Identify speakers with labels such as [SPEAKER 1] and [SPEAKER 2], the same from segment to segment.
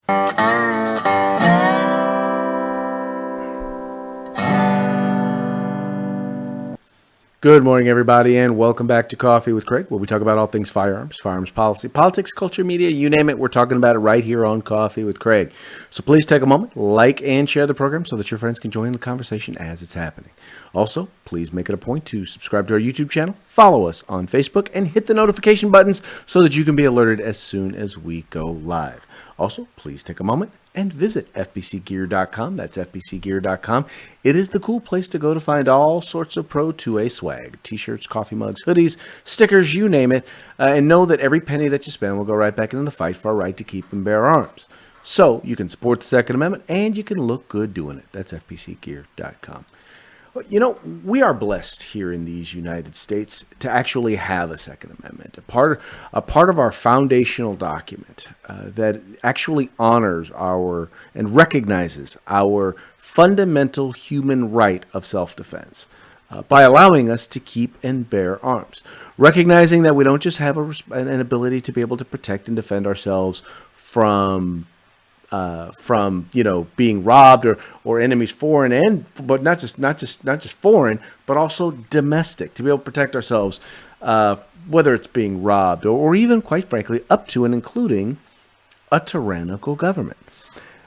[SPEAKER 1] Good morning, everybody, and welcome back to Coffee with Craig, where we talk about all things firearms, firearms policy, politics, culture, media, you name it. We're talking about it right here on Coffee with Craig. So please take a moment, like and share the program so that your friends can join the conversation as it's happening. Also, please make it a point to subscribe to our YouTube channel, follow us on Facebook, and hit the notification buttons so that you can be alerted as soon as we go live. Also, please take a moment and visit fbcgear.com. That's fbcgear.com. It is the cool place to go to find all sorts of Pro 2A swag, t-shirts, coffee mugs, hoodies, stickers, you name it, and know that every penny that you spend will go right back into the fight for our right to keep and bear arms. So you can support the Second Amendment and you can look good doing it. That's fbcgear.com. You know, we are blessed here in these United States to actually have a Second Amendment, a part of our foundational document that actually honors our and recognizes our fundamental human right of self-defense by allowing us to keep and bear arms, recognizing that we don't just have an ability to be able to protect and defend ourselves from being robbed or enemies foreign but not just foreign, but also domestic, to be able to protect ourselves, whether it's being robbed or even, quite frankly, up to and including a tyrannical government.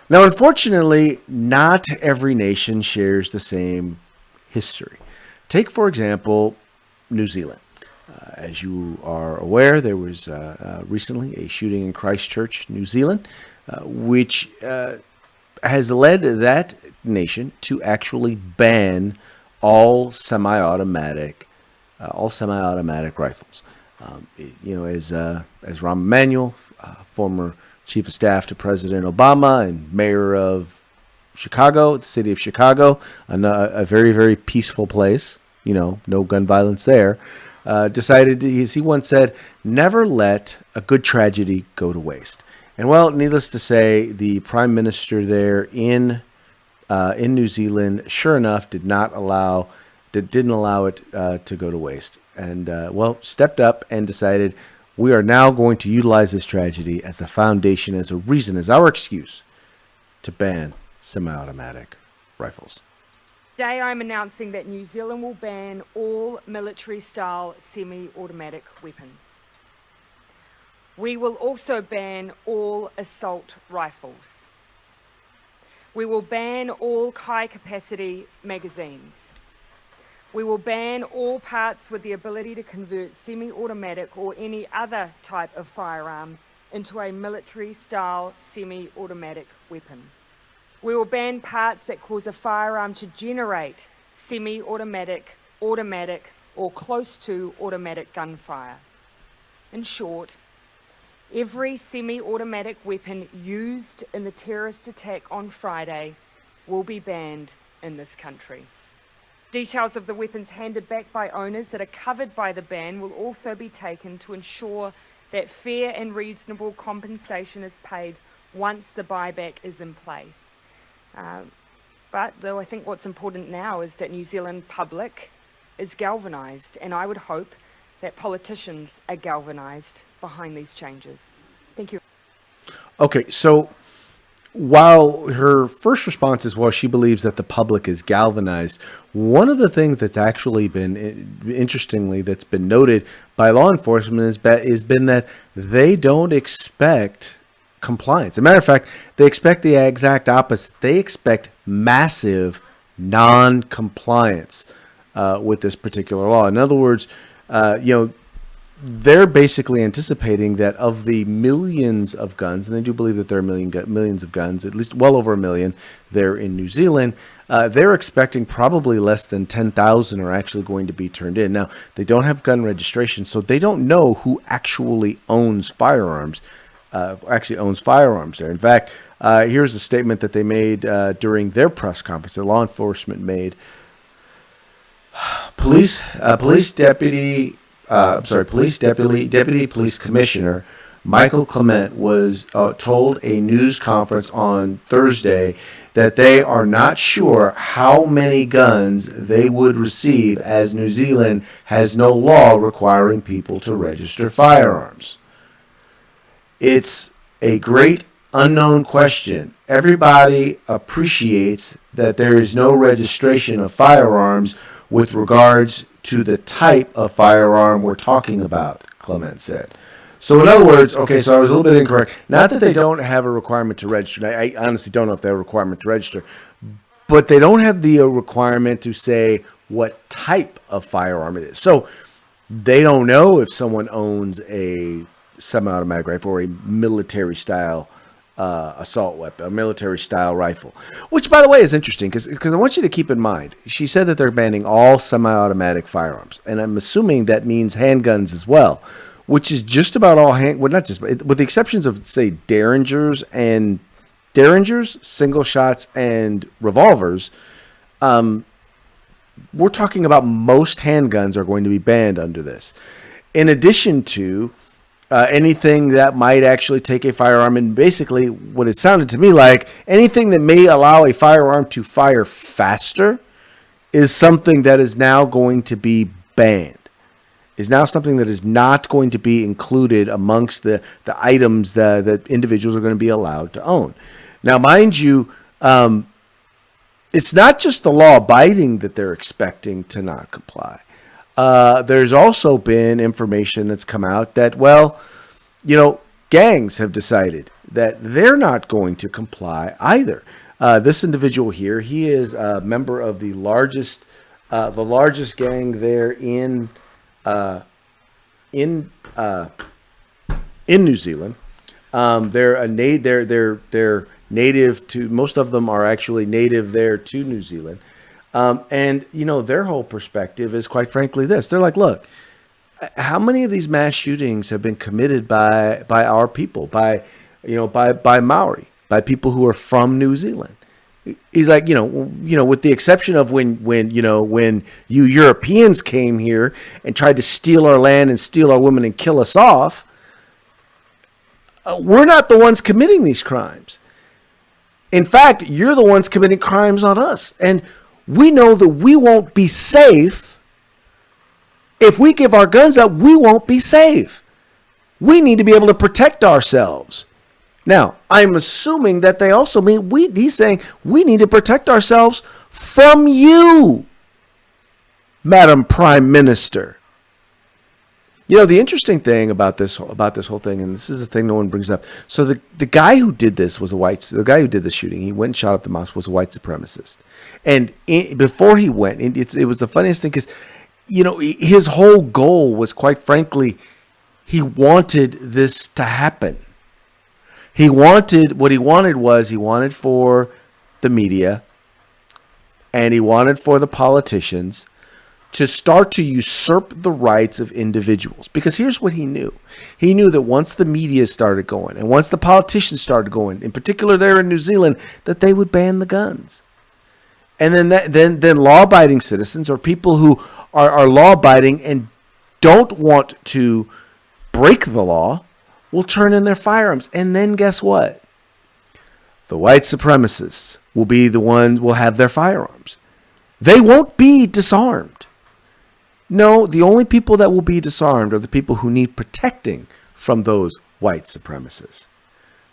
[SPEAKER 1] Now, unfortunately, not every nation shares the same history. Take, for example, New Zealand. As you are aware, there was recently a shooting in Christchurch, New Zealand, which has led that nation to actually ban all semi-automatic rifles. As Rahm Emanuel, former chief of staff to President Obama and mayor of Chicago, the city of Chicago, a very, very peaceful place, no gun violence there, decided, as he once said, never let a good tragedy go to waste. And well, needless to say, the prime minister there in New Zealand, sure enough, didn't allow it to go to waste, and stepped up and decided we are now going to utilize this tragedy as a foundation, as a reason, as our excuse to ban semi-automatic rifles.
[SPEAKER 2] Today I'm announcing that New Zealand will ban all military-style semi-automatic weapons. We will also ban all assault rifles. We will ban all high-capacity magazines. We will ban all parts with the ability to convert semi-automatic or any other type of firearm into a military-style semi-automatic weapon. We will ban parts that cause a firearm to generate semi-automatic, automatic, or close to automatic gunfire. In short, every semi-automatic weapon used in the terrorist attack on Friday will be banned in this country. Details of the weapons handed back by owners that are covered by the ban will also be taken to ensure that fair and reasonable compensation is paid once the buyback is in place. But though I think what's important now is that New Zealand public is galvanised, and I would hope that politicians are galvanised behind these changes. Thank you.
[SPEAKER 1] Okay, so while her first response is, well, she believes that the public is galvanized, one of the things that's actually been, interestingly, that's been noted by law enforcement has been that they don't expect compliance. As a matter of fact, they expect the exact opposite. They expect massive non-compliance with this particular law. In other words, they're basically anticipating that of the millions of guns, and they do believe that there are millions of guns, at least well over 1 million there in New Zealand, they're expecting probably less than 10,000 are actually going to be turned in. Now, they don't have gun registration, so they don't know who actually owns firearms. There. In fact, here's a statement that they made during their press conference that law enforcement made. Deputy Police Commissioner Michael Clement was told a news conference on Thursday that they are not sure how many guns they would receive, as New Zealand has no law requiring people to register firearms. It's a great unknown question. Everybody appreciates that there is no registration of firearms with regards to the type of firearm we're talking about, Clement said. So in other words, okay, so I was a little bit incorrect. Not that they don't have a requirement to register. I honestly don't know if they have a requirement to register. But they don't have the requirement to say what type of firearm it is. So they don't know if someone owns a semi-automatic rifle or a military-style assault weapon, a military-style rifle. Which, by the way, is interesting because I want you to keep in mind, she said that they're banning all semi-automatic firearms. And I'm assuming that means handguns as well, which is just about all well, not just, with the exceptions of, say, Derringers, single shots, and revolvers. We're talking about most handguns are going to be banned under this. In addition to anything that might actually take a firearm, and basically what it sounded to me like, anything that may allow a firearm to fire faster is something that is now going to be banned. Is now something that is not going to be included amongst the items that individuals are going to be allowed to own. Now, mind you, it's not just the law abiding that they're expecting to not comply. There's also been information that's come out that, well, gangs have decided that they're not going to comply either. This individual here, he is a member of the largest gang there in New Zealand. They're native to, most of them are actually native there to New Zealand. And their whole perspective is, quite frankly, this. They're like, look, how many of these mass shootings have been committed by our people, by Maori, by people who are from New Zealand? He's like, with the exception of when you Europeans came here and tried to steal our land and steal our women and kill us off, we're not the ones committing these crimes. In fact, you're the ones committing crimes on us. And we know that we won't be safe. If we give our guns up, we won't be safe. We need to be able to protect ourselves. Now, I'm assuming that they also mean he's saying we need to protect ourselves from you, Madam Prime Minister. The interesting thing about this whole thing, and this is the thing no one brings up. So the guy who did this was the guy who did the shooting. He went and shot up the mosque, was a white supremacist. And before he went, it was the funniest thing because, his whole goal was, quite frankly, he wanted this to happen. He wanted for the media and he wanted for the politicians to start to usurp the rights of individuals. Because here's what he knew. He knew that once the media started going and once the politicians started going, in particular there in New Zealand, that they would ban the guns. And then law-abiding citizens, or people who are law-abiding and don't want to break the law, will turn in their firearms. And then guess what? The white supremacists will have their firearms. They won't be disarmed. No, the only people that will be disarmed are the people who need protecting from those white supremacists.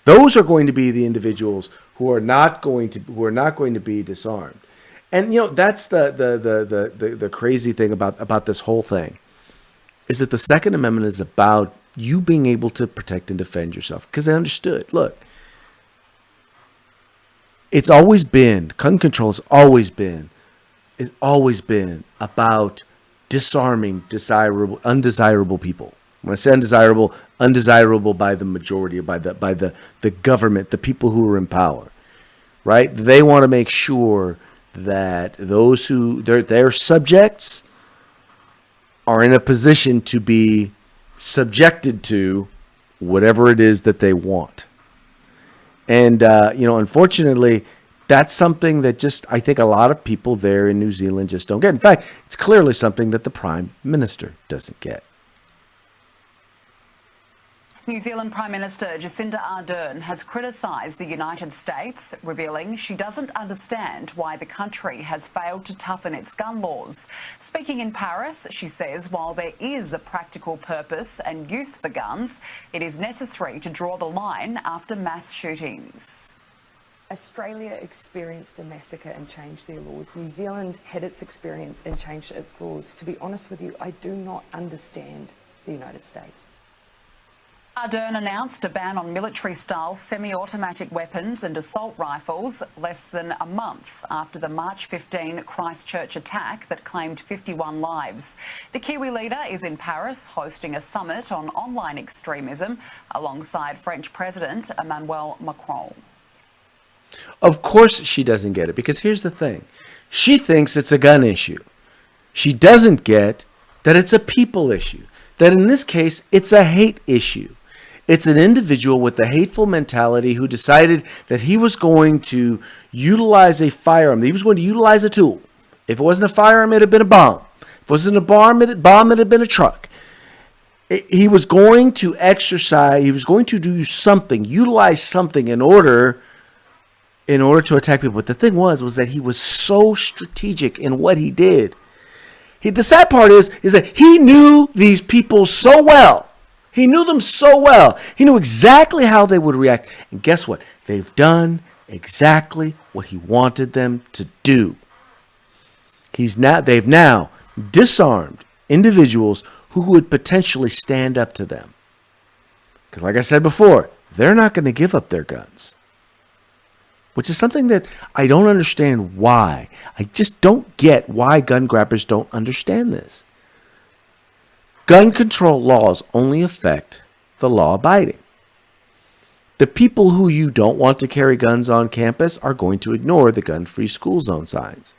[SPEAKER 1] Those are going to be the individuals who are not going to be disarmed. And that's the crazy thing about this whole thing, is that the Second Amendment is about you being able to protect and defend yourself. Because they understood, look, it's always been, gun control has always been about disarming undesirable people. When I say undesirable by the majority, or by the government, the people who are in power, right? They want to make sure that those who their subjects are in a position to be subjected to whatever it is that they want. And unfortunately, that's something that just, I think a lot of people there in New Zealand just don't get. In fact, it's clearly something that the Prime Minister doesn't get.
[SPEAKER 3] New Zealand Prime Minister Jacinda Arden has criticised the United States, revealing she doesn't understand why the country has failed to toughen its gun laws. Speaking in Paris, she says while there is a practical purpose and use for guns, it is necessary to draw the line after mass shootings.
[SPEAKER 2] Australia experienced a massacre and changed their laws. New Zealand had its experience and changed its laws. To be honest with you, I do not understand the United States.
[SPEAKER 3] Arden announced a ban on military-style semi-automatic weapons and assault rifles less than a month after the March 15 Christchurch attack that claimed 51 lives. The Kiwi leader is in Paris hosting a summit on online extremism alongside French President Emmanuel Macron.
[SPEAKER 1] Of course she doesn't get it, because here's the thing. She thinks it's a gun issue. She doesn't get that it's a people issue, that in this case, it's a hate issue. It's an individual with a hateful mentality who decided that he was going to utilize a firearm, that he was going to utilize a tool. If it wasn't a firearm, it had been a bomb. If it wasn't a bomb, it had been a truck. He was going to exercise, he was going to do something, utilize something in order to attack people. But the thing was that he was so strategic in what he did. The sad part is that he knew these people so well. He knew them so well. He knew exactly how they would react. And guess what? They've done exactly what he wanted them to do. They've now disarmed individuals who would potentially stand up to them. Because like I said before, they're not going to give up their guns. Which is something that I don't understand why. I just don't get why gun grabbers don't understand this. Gun control laws only affect the law-abiding. The people who you don't want to carry guns on campus are going to ignore the gun-free school zone signs.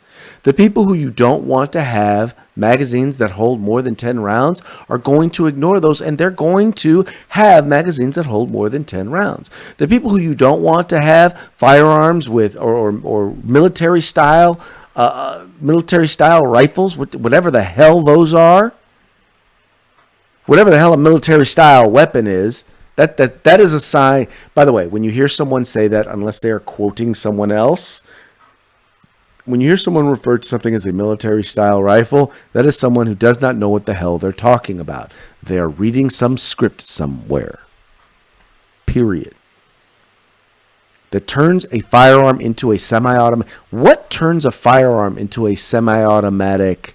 [SPEAKER 1] The people who you don't want to have magazines that hold more than 10 rounds are going to ignore those, and they're going to have magazines that hold more than 10 rounds. The people who you don't want to have firearms with or military style rifles, whatever the hell those are, whatever the hell a military style weapon is, that is a sign. By the way, when you hear someone say that, unless they are quoting someone else, when you hear someone refer to something as a military style rifle, that is someone who does not know what the hell they're talking about. They are reading some script somewhere. Period. That turns a firearm into a semi-automatic. What turns a firearm into a semi-automatic?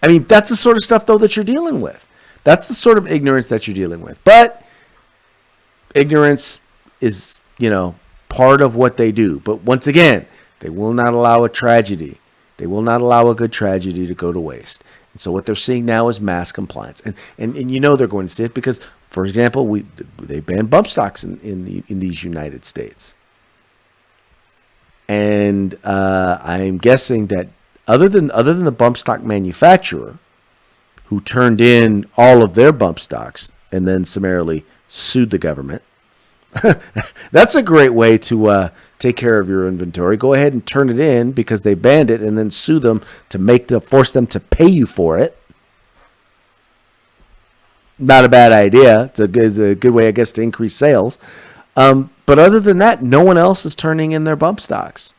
[SPEAKER 1] I mean, that's the sort of stuff, though, that you're dealing with. That's the sort of ignorance that you're dealing with. But ignorance is, part of what they do. But once again, they will not allow a tragedy. They will not allow a good tragedy to go to waste. And so what they're seeing now is mass compliance. And they're going to see it because, for example, they banned bump stocks in these United States. And I'm guessing that other than the bump stock manufacturer, who turned in all of their bump stocks and then summarily sued the government. That's a great way to take care of your inventory. Go ahead and turn it in because they banned it, and then sue them to force them to pay you for it. Not a bad idea. It's a good way, I guess, to increase sales. But other than that, no one else is turning in their bump stocks.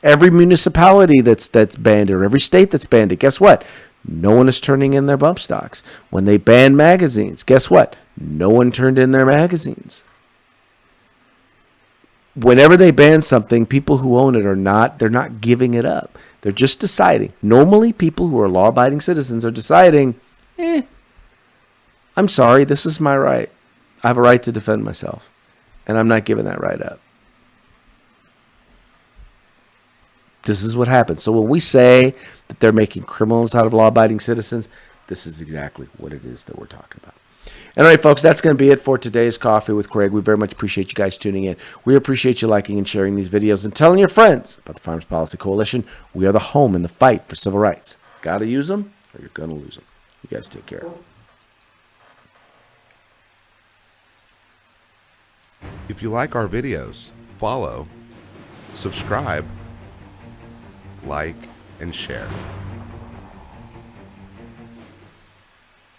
[SPEAKER 1] Every municipality that's banned it, or every state that's banned it, guess what? No one is turning in their bump stocks. When they banned magazines, guess what? No one turned in their magazines. Whenever they ban something, people who own it they're not giving it up. They're just deciding. Normally, people who are law-abiding citizens are deciding, I'm sorry, this is my right. I have a right to defend myself, and I'm not giving that right up. This is what happens. So when we say that they're making criminals out of law-abiding citizens, this is exactly what it is that we're talking about. All right, folks, that's going to be it for today's Coffee with Craig. We very much appreciate you guys tuning in. We appreciate you liking and sharing these videos and telling your friends about the Firearms Policy Coalition. We are the home in the fight for civil rights. Got to use them or you're going to lose them. You guys take care.
[SPEAKER 4] If you like our videos, follow, subscribe, like, and share.